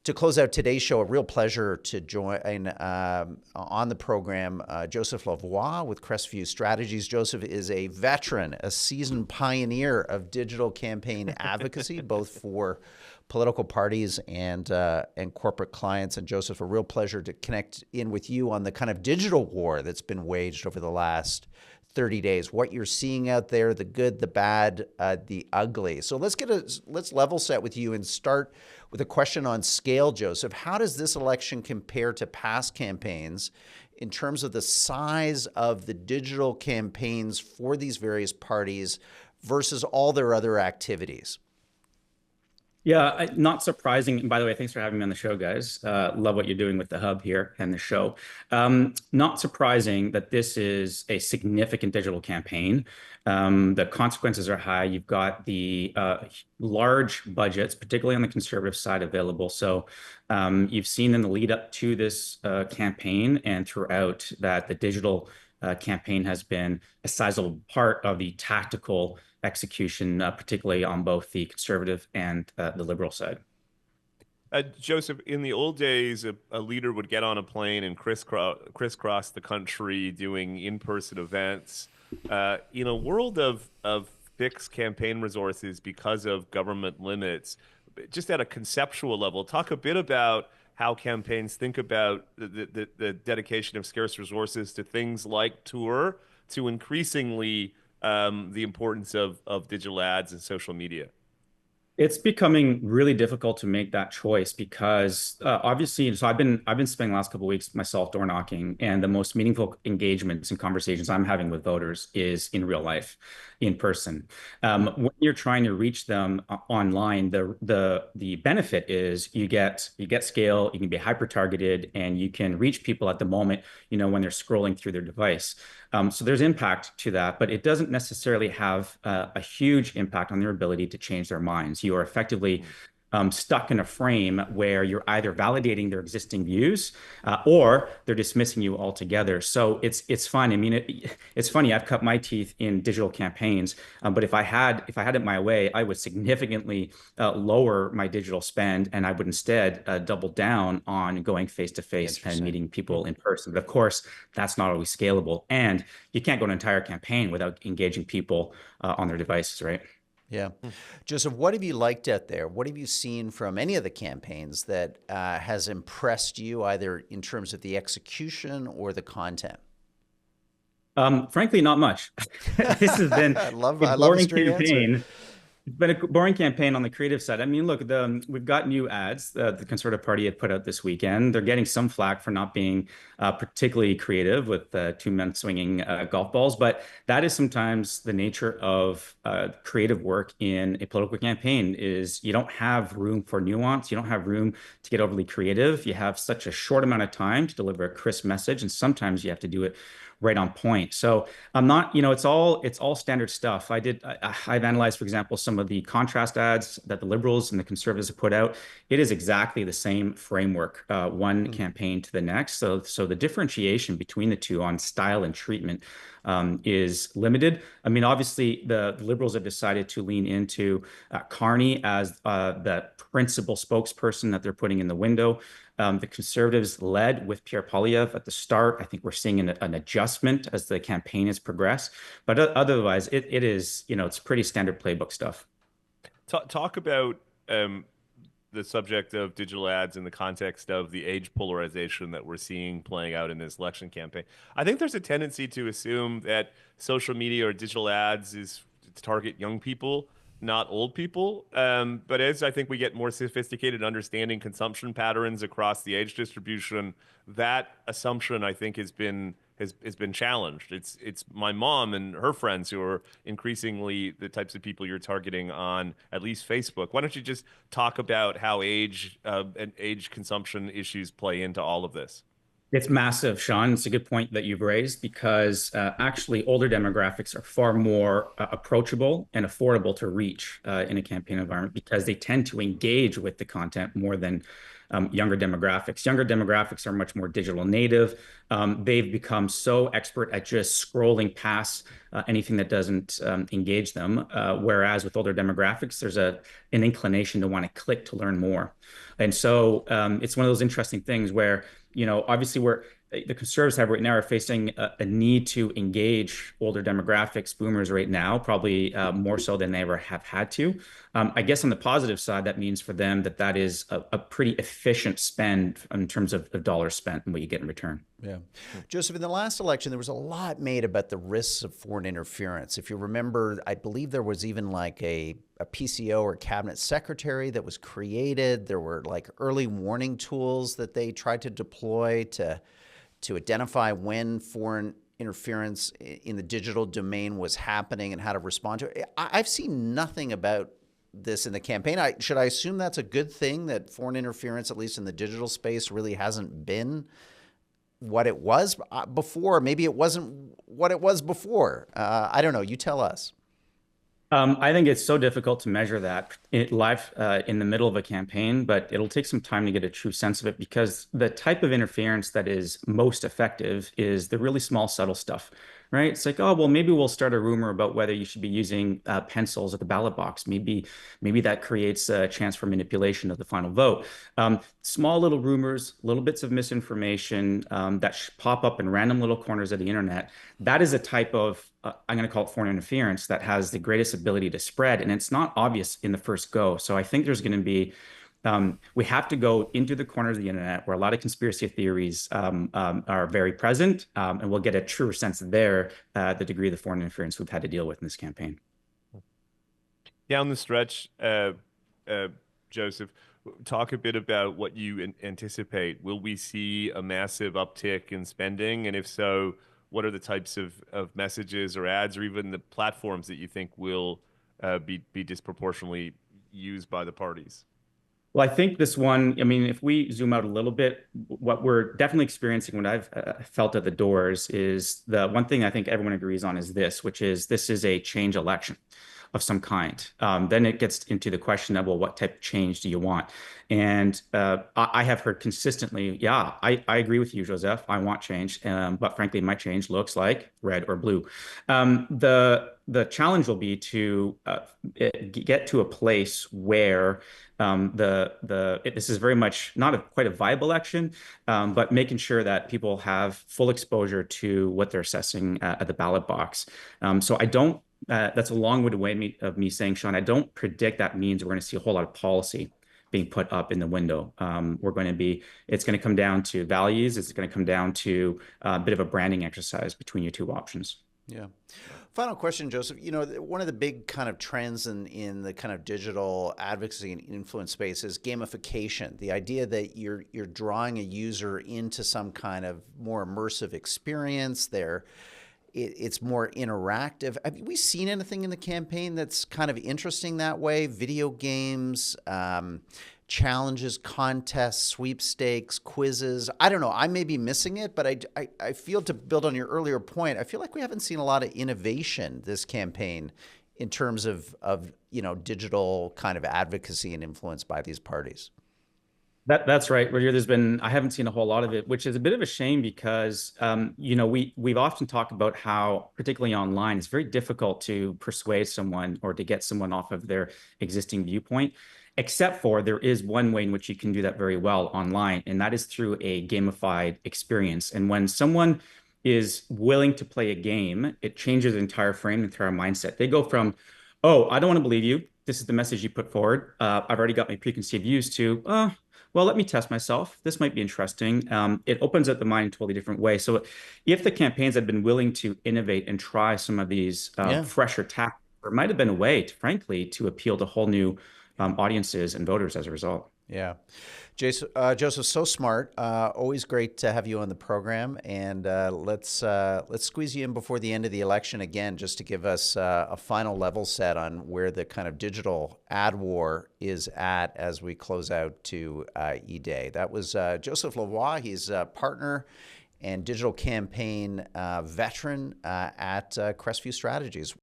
To close out today's show, a real pleasure to join on the program Joseph Lavoie with Crestview Strategies. Joseph is a veteran, a seasoned pioneer of digital campaign advocacy, both for political parties and corporate clients. And Joseph, a real pleasure to connect in with you on the kind of digital war that's been waged over the last 30 days, what you're seeing out there, the good, the bad, the ugly. So let's level set with you and start with a question on scale, Joseph. How does this election compare to past campaigns in terms of the size of the digital campaigns for these various parties versus all their other activities? Yeah, not surprising. And by the way, thanks for having me on the show, guys. Love what you're doing with the hub here and the show. Not surprising that this is a significant digital campaign. The consequences are high. You've got the large budgets, particularly on the conservative side, available. So you've seen in the lead up to this campaign and throughout that the digital campaign has been a sizable part of the tactical execution, particularly on both the conservative and the liberal side. Joseph, in the old days, a leader would get on a plane and crisscross the country doing in-person events. In a world of fixed campaign resources because of government limits, just at a conceptual level, talk a bit about how campaigns think about the dedication of scarce resources to things like tour, to increasingly the importance of digital ads and social media. It's becoming really difficult to make that choice because obviously, so I've been spending the last couple of weeks myself door knocking, and the most meaningful engagements and conversations I'm having with voters is in real life, in person. When you're trying to reach them online, the benefit is you get scale, you can be hyper targeted, and you can reach people at the moment, when they're scrolling through their device. So there's impact to that, but it doesn't necessarily have a huge impact on their ability to change their minds. You are effectively stuck in a frame where you're either validating their existing views or they're dismissing you altogether. So it's fun. I mean, it's funny. I've cut my teeth in digital campaigns, but if I had it my way, I would significantly lower my digital spend, and I would instead double down on going face to face and meeting people in person. But of course, that's not always scalable, and you can't go an entire campaign without engaging people on their devices, right? Yeah. Joseph, what have you liked out there? What have you seen from any of the campaigns that has impressed you, either in terms of the execution or the content? Frankly, not much. This has been I love a the boring straight campaign. answer. It's been a boring campaign on the creative side. I mean, look, we've got new ads the Conservative Party had put out this weekend. They're getting some flack for not being particularly creative with two men swinging golf balls, but that is sometimes the nature of creative work in a political campaign. Is you don't have room for nuance, you don't have room to get overly creative. You have such a short amount of time to deliver a crisp message, and sometimes you have to do it right on point. So I'm not, it's all standard stuff. I've analyzed, for example, some of the contrast ads that the Liberals and the Conservatives have put out. It is exactly the same framework, one campaign to the next. So the differentiation between the two on style and treatment is limited. I mean, obviously, the Liberals have decided to lean into Carney as the principal spokesperson that they're putting in the window. The Conservatives led with Pierre Poilievre at the start. I think we're seeing an adjustment as the campaign has progressed. But otherwise, it is, it's pretty standard playbook stuff. Talk about the subject of digital ads in the context of the age polarization that we're seeing playing out in this election campaign. I think there's a tendency to assume that social media or digital ads is to target young people, not old people. But as I think we get more sophisticated understanding consumption patterns across the age distribution, that assumption I think has been challenged. It's my mom and her friends who are increasingly the types of people you're targeting on at least Facebook. Why don't you just talk about how age and age consumption issues play into all of this? It's massive, Sean. It's a good point that you've raised because actually older demographics are far more approachable and affordable to reach in a campaign environment because they tend to engage with the content more than younger demographics. Younger demographics are much more digital native. They've become so expert at just scrolling past anything that doesn't engage them. Whereas with older demographics, there's an inclination to want to click to learn more. And so it's one of those interesting things where obviously the conservatives have right now are facing a need to engage older demographics, boomers right now, probably more so than they ever have had to. I guess on the positive side, that means for them that is a pretty efficient spend in terms of dollars spent and what you get in return. Yeah. Joseph, in the last election, there was a lot made about the risks of foreign interference. If you remember, I believe there was even like a PCO or cabinet secretary that was created. There were like early warning tools that they tried to deploy to identify when foreign interference in the digital domain was happening and how to respond to it. I've seen nothing about this in the campaign. Should I assume that's a good thing, that foreign interference, at least in the digital space, really hasn't been what it was before? Maybe it wasn't what it was before. I don't know. You tell us. I think it's so difficult to measure that live in the middle of a campaign, but it'll take some time to get a true sense of it because the type of interference that is most effective is the really small, subtle stuff, right? It's like, oh, well, maybe we'll start a rumor about whether you should be using pencils at the ballot box. Maybe that creates a chance for manipulation of the final vote. Small little rumors, little bits of misinformation that pop up in random little corners of the internet. That is a type of I'm going to call it foreign interference that has the greatest ability to spread. And it's not obvious in the first go. So I think there's going to be, we have to go into the corners of the internet where a lot of conspiracy theories are very present. And we'll get a truer sense there, the degree of the foreign interference we've had to deal with in this campaign. Down the stretch, Joseph, talk a bit about what you anticipate. Will we see a massive uptick in spending? And if so, what are the types of messages or ads or even the platforms that you think will be disproportionately used by the parties? Well, I think this one, I mean, if we zoom out a little bit, what we're definitely experiencing, what I've felt at the doors is the one thing I think everyone agrees on is this is a change election of some kind. Then it gets into the question of, well, what type of change do you want? And I have heard consistently, yeah, I agree with you, Joseph. I want change. But frankly, my change looks like red or blue. The challenge will be to get to a place where this is very much not quite a viable election, but making sure that people have full exposure to what they're assessing at the ballot box. So I don't. That's a long-winded way of me saying, Sean, I don't predict that means we're going to see a whole lot of policy being put up in the window. It's going to come down to values. It's going to come down to a bit of a branding exercise between your two options. Yeah. Final question, Joseph. One of the big kind of trends in the kind of digital advocacy and influence space is gamification. The idea that you're drawing a user into some kind of more immersive experience. It's more interactive. Have we seen anything in the campaign that's kind of interesting that way? Video games, challenges, contests, sweepstakes, quizzes. I don't know. I may be missing it, but I feel, to build on your earlier point, I feel like we haven't seen a lot of innovation this campaign in terms of digital kind of advocacy and influence by these parties. That's right, Roger. I haven't seen a whole lot of it, which is a bit of a shame because, we've often talked about how, particularly online, it's very difficult to persuade someone or to get someone off of their existing viewpoint, except for there is one way in which you can do that very well online, and that is through a gamified experience. And when someone is willing to play a game, it changes the entire frame, the entire mindset. They go from, oh, I don't want to believe you. This is the message you put forward. I've already got my preconceived views to, well, let me test myself. This might be interesting. It opens up the mind in a totally different way. So if the campaigns had been willing to innovate and try some of these fresher tactics, there might have been a way, frankly, to appeal to whole new audiences and voters as a result. Yeah. Joseph, so smart. Always great to have you on the program. And let's squeeze you in before the end of the election again, just to give us a final level set on where the kind of digital ad war is at as we close out to E-Day. That was Joseph Lavoie. He's a partner and digital campaign veteran at Crestview Strategies.